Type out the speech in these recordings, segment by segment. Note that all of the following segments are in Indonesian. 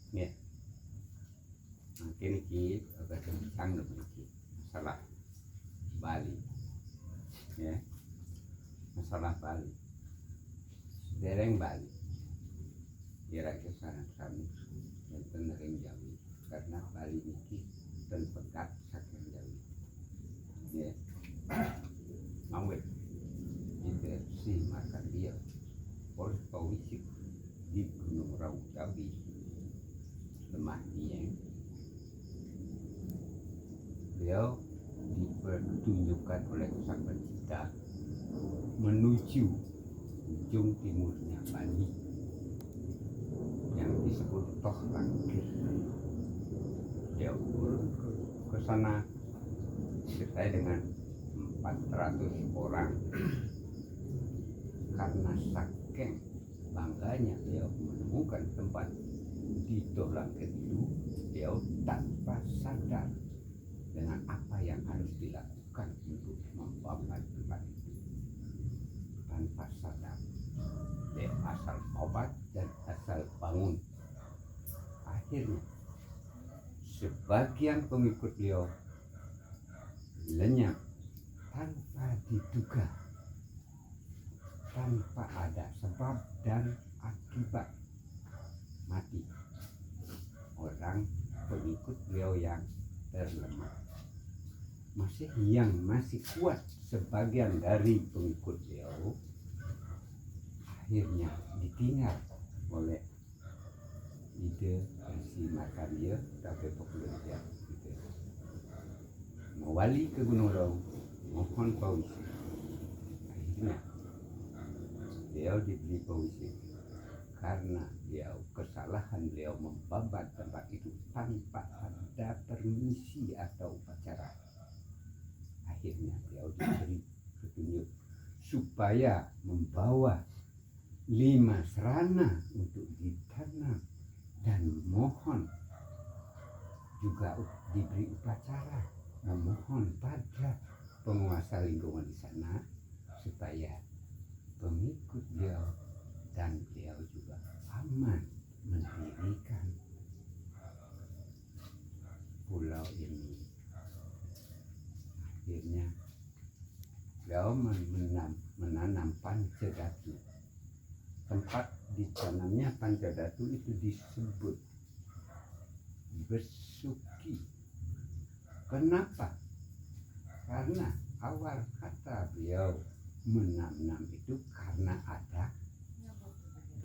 Ya, mungkin iki agak kencang iki masalah Bali, ya, masalah Bali, dereng Bali, kira-kira saran kami dan nereng Jawi, karena Bali iki dan pegat saking Jawi, ya, mawet, itu si makan dia, pol pawisik di Gunung Raung Jawi, lemah Dieng. Beliau dipertunjukkan oleh Sang Pencipta menuju ujung timurnya Bali yang disebut Toh Langkir. Beliau turun ke sana disertai dengan 400 orang. Karena saking bangganya beliau menemukan tempat di Toh Langkir itu, beliau tanpa sadar dengan apa yang harus dilakukan untuk membabat tempat itu. Tanpa sadar, dia asal obat dan asal bangun. Akhirnya sebagian pengikut beliau lenyap tanpa diduga, tanpa ada sebab dan akibat, mati. Orang pengikut beliau yang terlemah. Masih kuat sebagian dari pengikut beliau akhirnya ditinggal oleh ide si makan dia tapi populer gitu. Mewali ke Gunung Raung mohon pausi. Akhirnya beliau diberi pausi karena kesalahan beliau membabat tempat itu tanpa ada permisi atau upacara. Akhirnya beliau diberi petunjuk supaya membawa 5 serana untuk ditanam dan mohon juga diberi upacara, memohon pada penguasa lingkungan di sana supaya pengikut beliau dan beliau juga aman mendirikan pulau ini. Akhirnya beliau menanam Pancadatu. Tempat ditanamnya Pancadatu itu disebut Besuki. Kenapa? Karena awal kata beliau menanam itu karena ada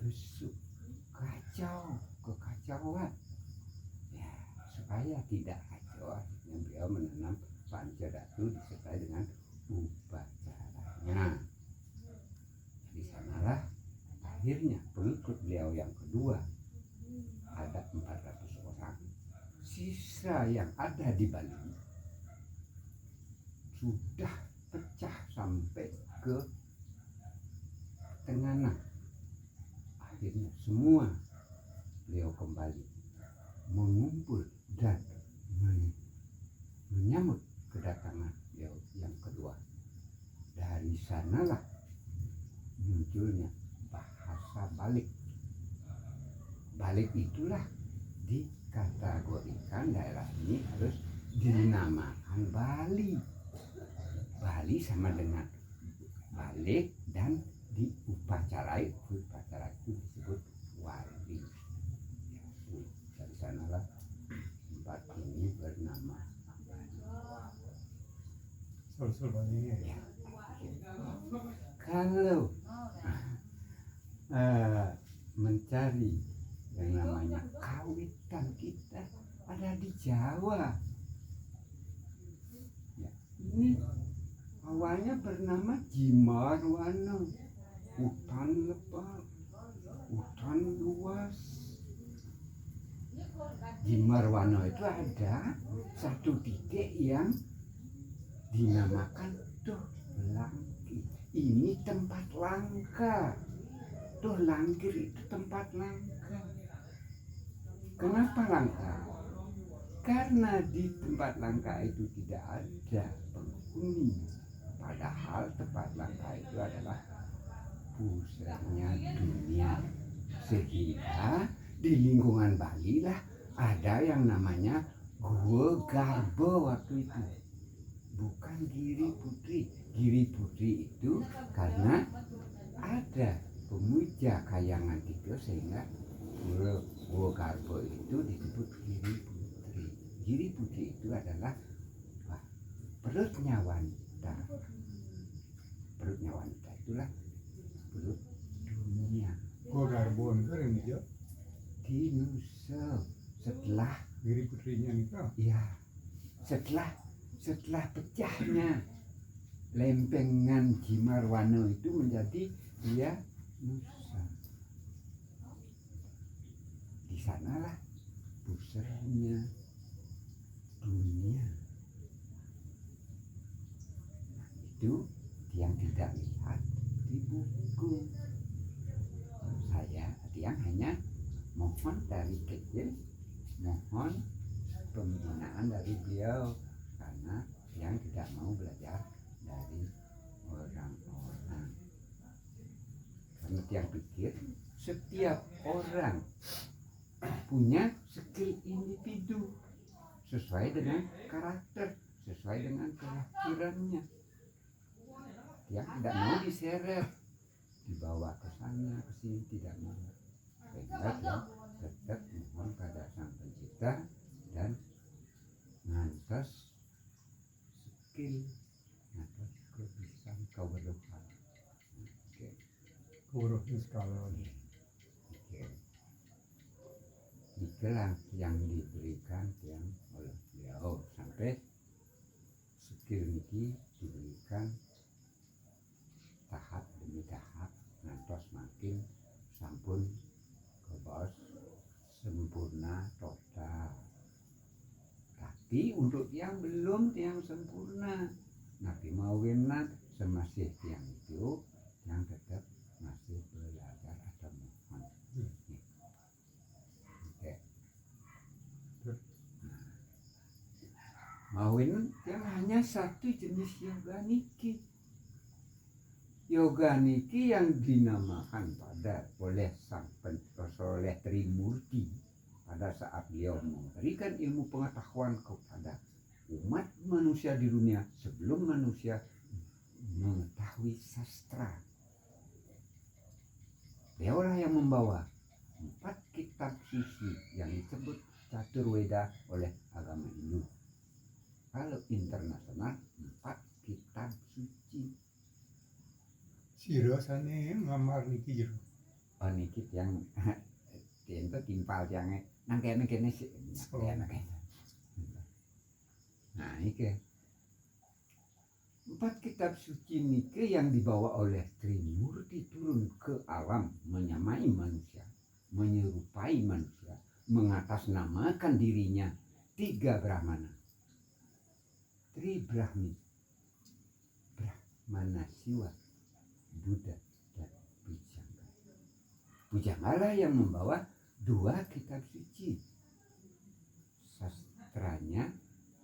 besuk, kekacauan. Ya, supaya tidak kacau, akhirnya beliau menanam Pancadatu disertai dengan upacaranya. Di sanalah akhirnya pengikut beliau yang kedua ada 400 orang. Sisa yang ada di Bali sudah pecah sampai ke Tenganan. Akhirnya semua beliau kembali mengumpul dan menyambut kedatangan beliau yang kedua. Dari sanalah munculnya bahasa Balik. Balik itulah dikategorikan daerah ini harus dinamakan Bali. Bali sama dengan Balik dan diupacarai, upacara itu disebut wali. Dari sanalah tempat ini bernama Bali. Ya. Kalau mencari yang namanya kawitan kita ada di Jawa. Ya, ini awalnya bernama Jimarwano, hutan lebat, hutan luas. Jimarwano itu ada satu titik yang dinamakan Toh Langkir. Ini tempat langka. Toh Langkir itu tempat langka. Kenapa langka? Karena di tempat langka itu tidak ada penghuni Padahal tepat langkah itu adalah pusatnya dunia. Sehingga di lingkungan Bali lah ada yang namanya Gua Garbo waktu itu. Bukan Giri Putri. Giri Putri itu karena ada pemuja kayangan itu sehingga Gua Garbo itu disebut Giri Putri. Giri Putri itu adalah perutnya wanita. Perutnya wanita itulah perut dunia. Gua Garbon itu yang hijau. Di Nusa setelah Giri putrinya itu. ya setelah pecahnya lempengan Jimarwano itu menjadi dia Nusa. Di sanalah pusatnya dunia. Nah, itu yang tidak lihat di buku. Saya yang hanya mohon dari kecil, mohon pembinaan dari beliau karena yang tidak mau belajar dari orang-orang. Karena yang pikir setiap orang punya skill individu sesuai dengan karakter, sesuai dengan kelahirannya. Yang tidak mau diseret, dibawa ke sana ke sini, tidak mau. Sehingga dia tetap mohon pada Sang Pencipta dan ngantos skill, ngantos kebiasaan keweruhan. Oke. Keweruhan skala. Oke. Itulah yang diberikan yang oleh beliau sampai skill ini diberikan tahap demi tahap ngantos makin sampun kebos sempurna total. Tapi untuk yang belum yang sempurna, nabi mawinat semasih yang itu yang tetap masih belajar atau mohon. Oke. Mawin yang hanya satu jenis yoga niki. Yoga niki yang dinamakan pada oleh Sang oleh Trimurti pada saat beliau memberikan ilmu pengetahuan kepada umat manusia di dunia sebelum manusia mengetahui sastra. Beliaulah yang membawa 4 kitab suci yang disebut Caturweda oleh agama Hindu. Kalau internasional 4 kitab suci. Siro sana ngamar niki jero. Oh niki yang itu timpal yang nang kene sih. Nah iki 4 kitab suci niki yang dibawa oleh Trimurti turun ke alam menyamai manusia, menyerupai manusia, mengatasnamakan dirinya 3 Brahmana. Tri Brahmi, Brahmana Siwa, Buddha dan Bujangga. Bujangga yang membawa 2 kitab suci. Sastranya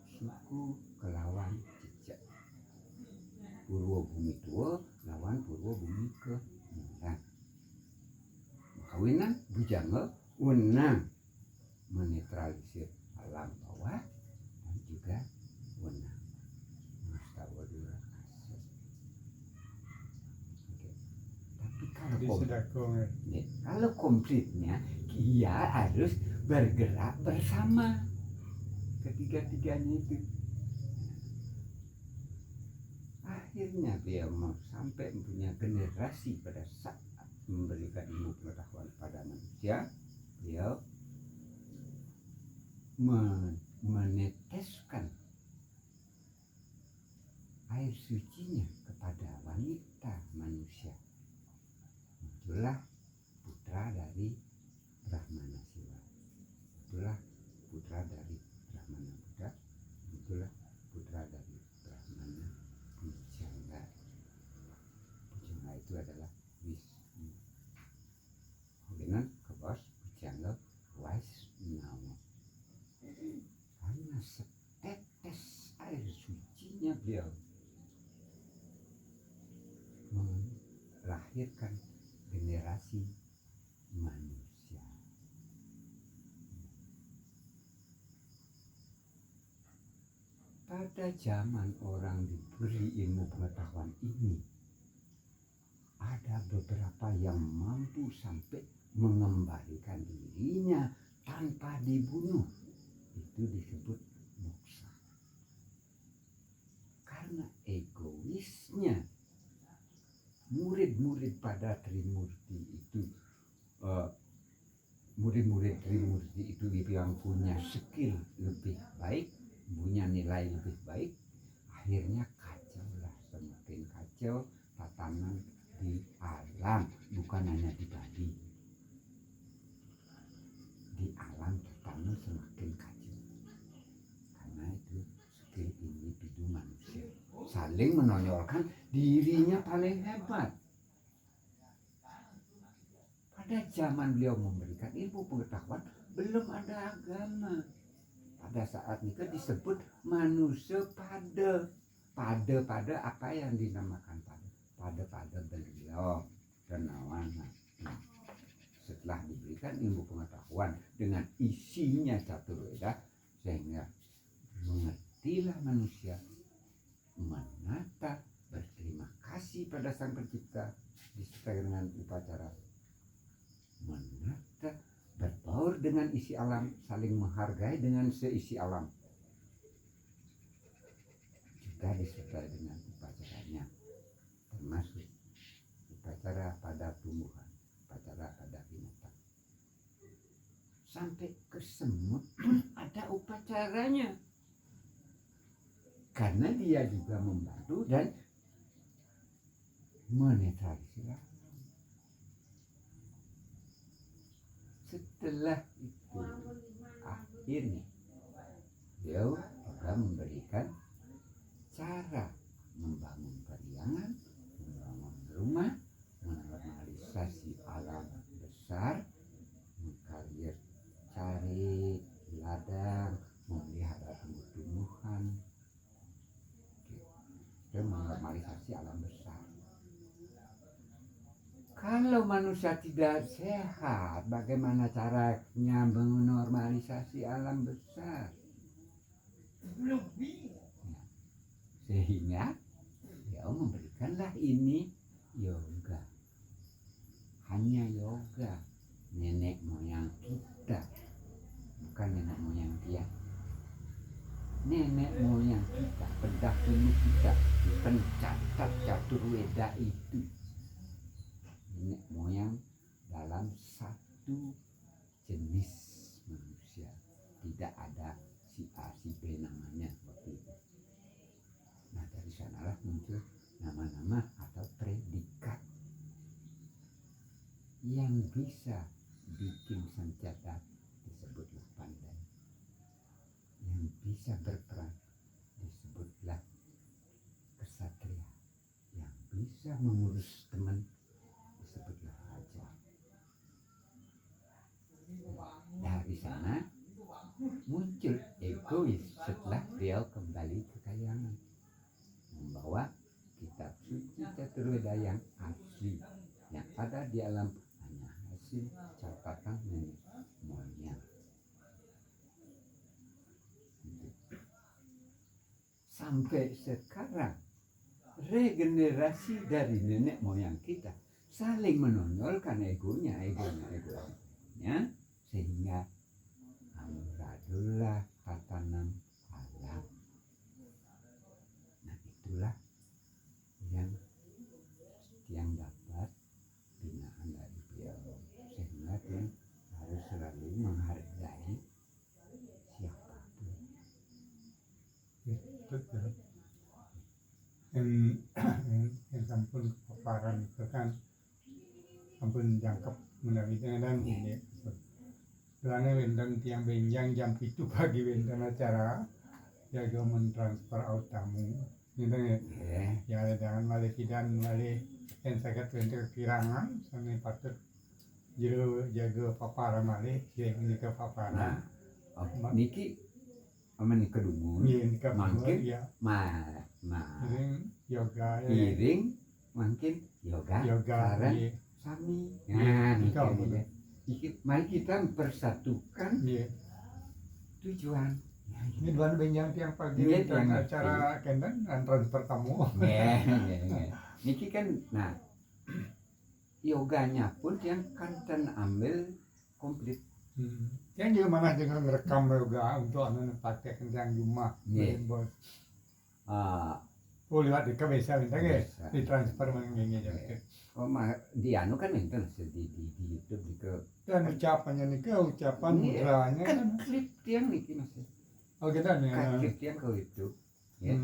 suku kelawan jejak. Purwo Bumi Tua lawan Purwo Bumi Kemulan. Kawinan Bujangga wenang menetralisir alam bawah dan juga wenang Mustawadura Asa. Tapi kalau komplitnya dia harus bergerak bersama ketiga-tiganya itu. Akhirnya dia mau sampai mempunyai generasi pada saat memberikan ilmu pengetahuan pada manusia. Beliau meneteskan air sucinya kepada wanita manusia. Itulah putra dari Brahmana Siwa. Itulah putra dari Brahmana Buddha. Itulah putra dari Brahmana Bujangga. Bujangga itu adalah Wisnu. Kemudian ke bawah Bujangga Waisnawa. Karena setetes air sucinya beliau melahirkan generasi manusia. Pada zaman orang diberi ilmu pengetahuan ini, ada beberapa yang mampu sampai mengembalikan dirinya tanpa dibunuh. Itu disebut moksa. Karena egoisnya murid-murid pada Trimurti itu, murid-murid Trimurti itu yang punya skill lebih baik, punya nilai lebih baik, akhirnya kacau lah, semakin kacau tatanan di alam, bukan hanya di Bali. Di alam tatanan semakin kacau. Karena itu skill individu manusia saling menonjolkan dirinya paling hebat. Pada zaman beliau memberikan ilmu pengetahuan, belum ada agama. Pada saat itu disebut manusia pada apa yang dinamakan pada beliau kenawan. Setelah diberikan ilmu pengetahuan dengan isinya caturweda, sehingga mengertilah manusia menata, berterima kasih pada Sang Pencipta disertai dengan upacara menata, berbaur dengan isi alam, saling menghargai dengan seisi alam, juga disertai dengan upacaranya, termasuk upacara pada tumbuhan, upacara pada binatang, sampai ke semut ada upacaranya, karena dia juga membantu dan menetralisir alam. Setelah itu akhirnya beliau juga memberikan cara membangun periangan, membangun rumah, menormalisasi alam besar, mengkalir cari ladang, memelihara tumbuh-tumbuhan, dan menormalisasi alam besar. Kalau manusia tidak sehat, bagaimana caranya menormalisasi alam besar? Sehingga dia memberikanlah ini yoga. Hanya yoga nenek moyang kita, bukan nenek moyang dia. Nenek moyang kita, pendahulu kita, pencatat caturweda itu. Nenek moyang dalam satu jenis manusia, tidak ada si A si B namanya waktu itu. Nah dari sanalah muncul nama-nama atau predikat yang bisa bikin senjata, disebutlah pandai, yang bisa berperang disebutlah kesatria, yang bisa mengurus teman disebutlah raja. Dari sana muncul egois setelah beliau kembali ke Kayangan, membawa kitab suci caturweda yang asli, yang ada di alam hanya hasil catatan nenek moyang. Sampai sekarang regenerasi dari nenek moyang kita saling menonjolkan egonya, sehingga amradullah tatanan alam. Nah itulah yang dapat binaan dari beliau, sehingga dia harus selalu menghargai siapapun. Yang sampun paparan itu kan sampun jangkep menawi dan ini soalnya wenten tiang benjang jam 7 pagi wenten acara jaga mentransfer out tamu gitu ya jangan malih kidan malih yang sakit wenten kekirangan sampai patut jero jaga paparan malih yang ini ke paparan niki aman kedungun iya nikah mangke ya ma iring yoga iring mungkin yoga, yoga sareng nggih. sami. Iya, Nah, iya, niki bener. ya. Mari kita mempersatukan Nggih. tujuan. Ini dua benjang tiang pagi Iya, dan tiang acara kendan dan transfer tamu. Nggih. Niki kan nah yoganya pun yang kanten ambil komplit. Yang juga mana dengan rekam yoga untuk anu pakai yang rumah. Nggih. Bos. Ah, Oh lewat di bisa bintang ya, Bisa. di transfer mengingin Iya. ya. oh di anu kan enten di YouTube di ke Dan ucapannya nih ke ucapan Iya, mudranya kan kan. klip tiang niki Mas. Oh kita nih. Kan klip tiang ke YouTube. Ya,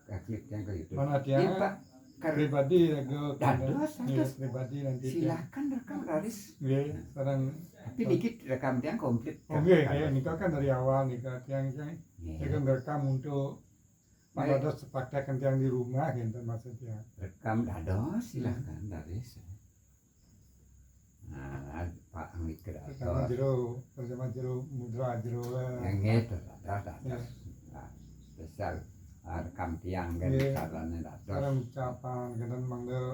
kan klip tiang ke YouTube. Mana Ya, tiang Pak, pribadi ke Dados, Iya, dados. pribadi nanti. Silakan rekam Raris. Iya, sekarang. Tapi dikit rekam tiang komplit. Oh iya, nikah kan dari awal nikah tiang saya. Iya. Saya kan rekam untuk ada sepakai yang di rumah gitu maksudnya. Rekam dados silakan Raris. Nah, Pak mikir Pertama dados. jero mudra jero. Yang gitu dados. Nah, spesial rekam tiang kan Iya. caranya dados. Sekarang ucapan kan manggil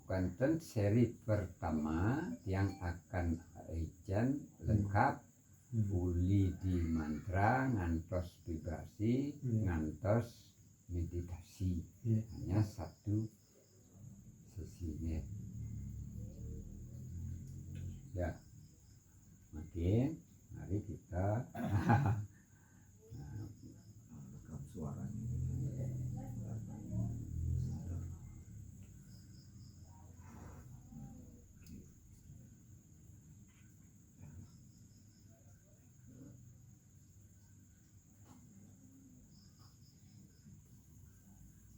Konten seri pertama yang akan ijen lengkap uli di mantra ngantos vibrasi ngantos meditasi hanya satu sesinya ya makin mari kita rekam suaranya.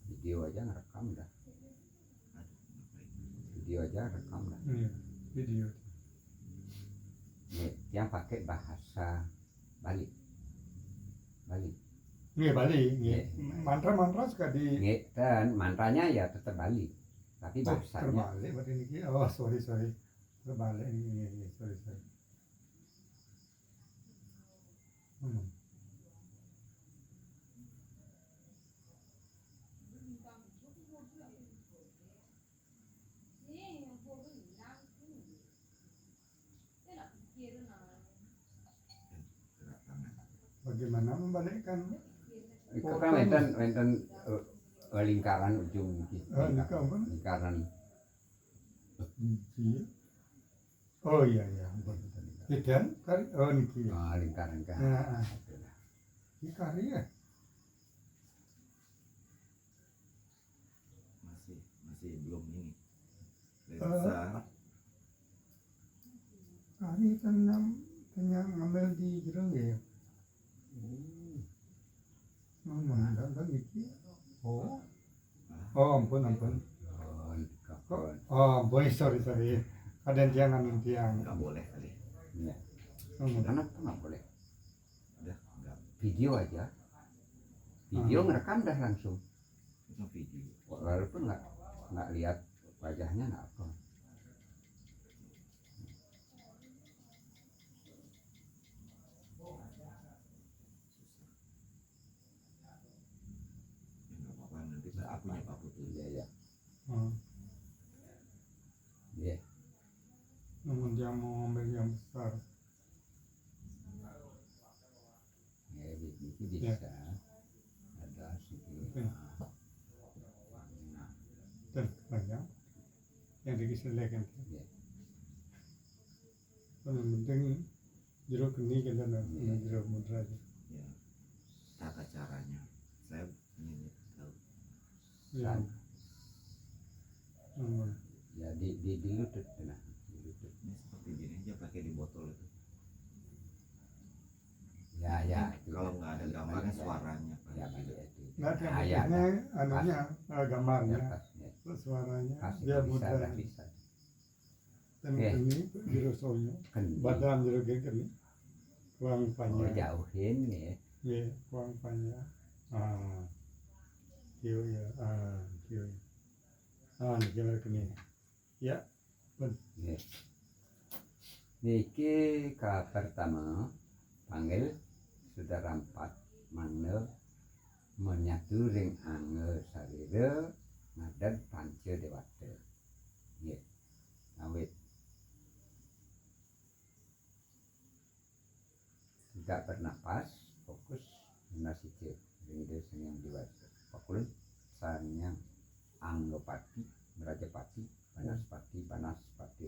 video aja ngerekam dah video aja rekam dah iya, video. nih yang pakai bahasa Bali Iya Bali, iya. Iya. Mantra-mantra suka di nih dan mantranya ya tetap Bali tapi bahasanya terbalik berarti ini. Oh sorry terbalik ini sorry. Gerak tangan. Bagaimana membalikkan? itu kan wenten lingkaran ujung iki. Nikah apa? Lingkaran Biji. Oh iya. Ikan kari. Oh niki. lingkaran kan. Nah, ini kari ya. Masih belum ini. Lensa. Kari kenyang ngambil di jerung ya. Mana kan niki. Oh ampun. Oh boy sorry. Ada tiang Nggak boleh kali. Ya. Oh, Kenapa nggak boleh? Udah nggak. Video aja. Video ngerekam dah langsung. Itu video. Walaupun nggak lihat wajahnya nggak apa. Ya nggak apa-apa nanti saya punya Pak Putu. Iya. Iya. namun dia mau ambil yang besar. Ya, itu bisa. Ada sedikit. Dan banyak yang dikisahkan. Ya. Yang penting jeruk ini kita jeruk mudra aja. Ya. Tata caranya. Saya ini tahu. Ya. Ya di lutut nah. Di lutut. Ini seperti gini aja pakai di botol itu. Ya. Kalau nggak ada gambarnya suaranya Pak. Ya balik itu. Nggak ada Ya, anunya gambarnya, Ya, pas, ya. terus suaranya Pas dia itu bisa, mudra. dah bisa. Dan Oke. ini jeruk soalnya, Kendi. badan jeruk ini, kuang Oh, panjang. jauhin ya. Ya, kuang panjang. Kio ya, kio. Ini kira kini. Ya, Ya. Niki ka pertama panggil saudara 4 manggil menyatu ring angge sarira ngadeg panca dewata. Nggih. Awit tidak bernapas, fokus menasike ring ide sang dewata. Pakulen sanyang anggapati, merajapati, panaspati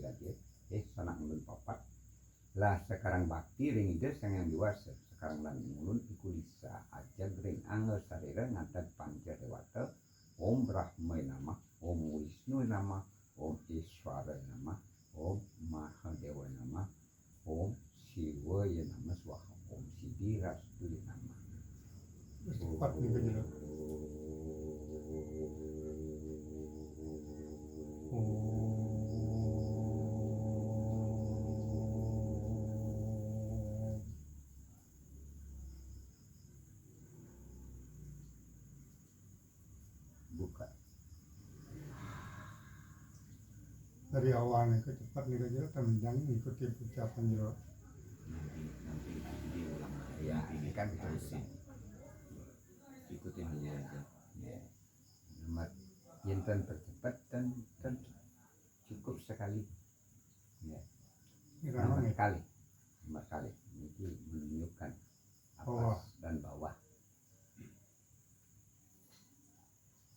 raja. Sanak mulun papat. Lah sekarang bakti ring ide sang yang dewasa. Sekarang lan mulun iku lisa ajag ring angge sarira ngadeg panca dewata. Om Brahma nama, Om Wisnu nama, Om Ishvara nama, Om Mahadewa nama, Om Siwa nama swaha, Om Siddhi Rastu nama. Cepat nih kejelas. Buka. Dari awalnya ke cepat nih kejelas, jangan ikuti ucapan jelas. Nanti diulang lagi. Ya, ini kan kita Terusin. Ikutin dulu aja. Ya. Nomor yang percepat dan cukup sekali. Ya. Irama nih. Nomor kali. Ini menunjukkan atas Bawah. dan bawah.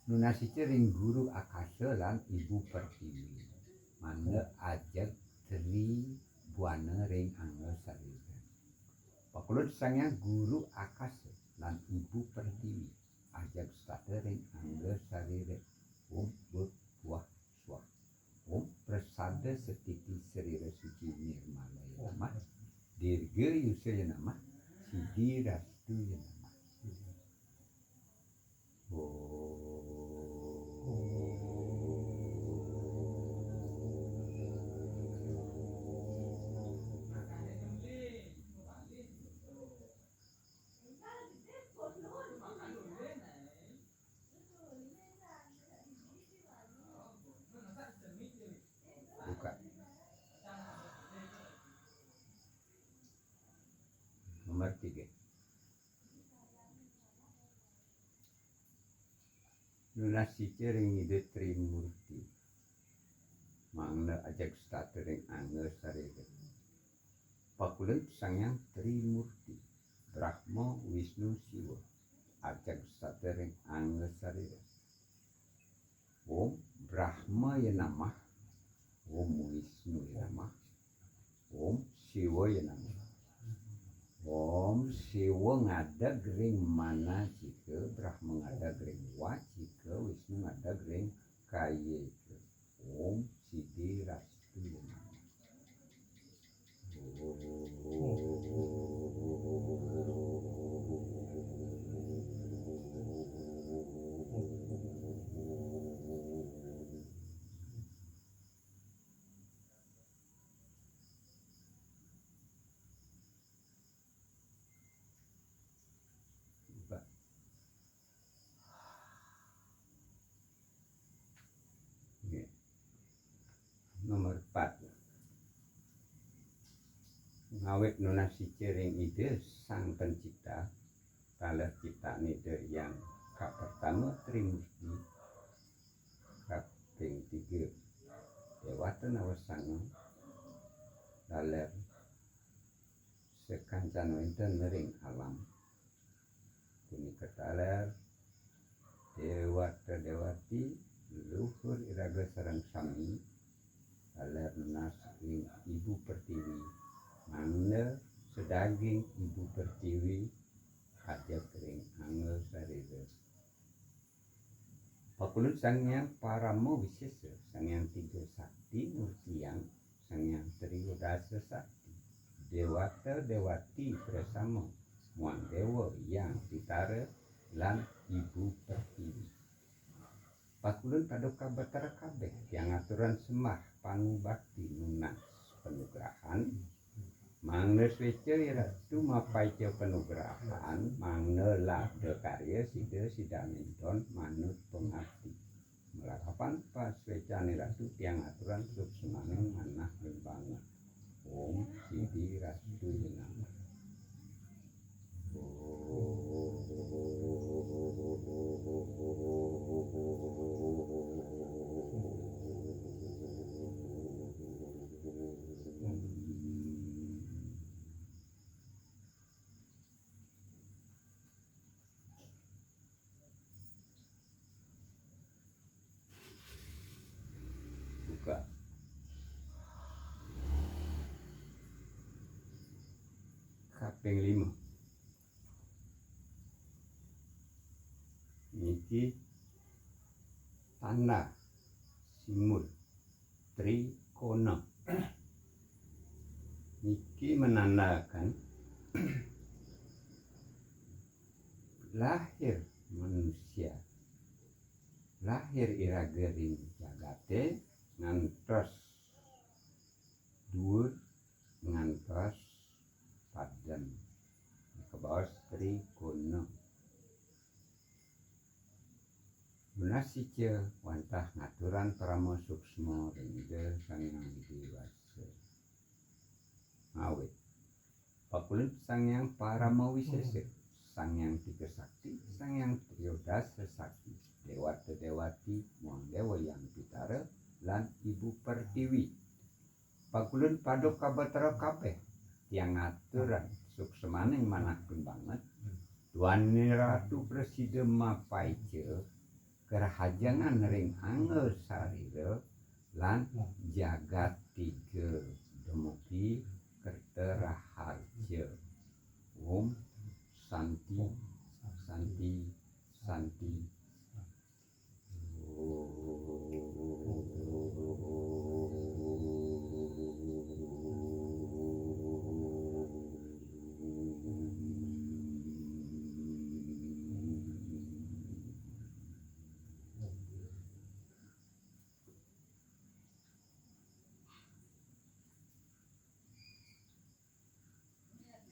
Nunasice ring guru akasa lan ibu pertiwi. Mangga ajag tri buana ring angga sarira. Pakulut sangya guru akasa lan ibu pertiwi. Ajag stata ring angga sarira. Om buah swah. Om prasada setiti sarira suci nirmala ya nama. Dirga yusya nama. Siddhi Rastu ya nama. Buka. Nomor 3. Nunasice ring ide Trimurti. Mangna ajak stata ring angga sarira. Pakulen sangyang Trimurti. Brahma, Wisnu, Siwa. Ajak stata ring angga sarira. Om Brahma ya namah. Om Wisnu ya namah. Om Siwa ya namah. Om Siwa ngadeg ring mana jika, Brahma ngadeg ring wajika, Wisnu ngadeg ring kayeka. Om Siddhi Rastu ya namah. Nomor 4. Ngawit nunasice ring ide sang pencipta. Kalah ciptaan ide yang kak pertama Trimurti. Kaping 3 Dewata Nawasanga. Dalam sekancan wenten ring alam. Punika taler Dewata Dewati luhur iraga sareng sami. Dalam nas ring ibu pertiwi. Mangna sedaging ibu pertiwi ajak ring angga sarira. Pakulut sangyang paramo wisesa, sangyang 3 sakti murtiyang, sangyang Triyodasa sakti. Dewata Dewati bersama muang dewa yang ditara lan ibu pertiwi. Pakulut paduka batara kabeh yang aturan semah pangubakti nunas penugrahan. Mangna swece ratu mapaica penugrahan, mangna labda karya sida sidaminton manut pengabdi. Melakapan pas swecane ratu tiang aturan sub semaneng manah lembangan. Om Siddhi Rastu nama. kaping 5. Niki tanda simul trikona. Niki menandakan lahir manusia, lahir iragering jagate ngantos dhuwur ngantos padem kebaos trikona. Munasice wantah ngaturan prama suksma ringga Sang Hyang Widi Wasa. Awit pakulit Sang Hyang Paramawisesa, Sang Hyang Tiga Sakti, Sang Hyang Triyodasa Sakti, Dewata Dewati, Muang Dewa Yang Pitara, lan Ibu Pertiwi. Pakulit Paduka Batara kabeh tiang ngaturan suksemaning manahkeun banget. Dwani Ratu Presiden Mapaice kerahajangan ring angel sarira lan jagat tiga dumugi kerteraharja. Om Santi Santi Santi.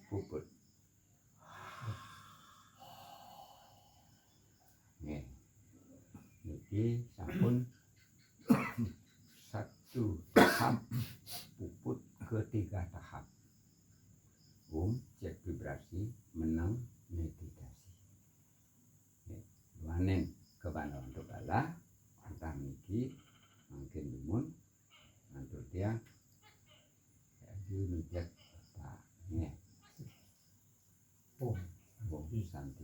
Puput. Nggih. Niki sampun satu tahap puput ketiga tahap. Cek vibrasi menang meditasi. Wanen kebanyakan tukala antah niki mungkin dumun mantul dia jadi mijak Pak. Nggih. Oh, Santi.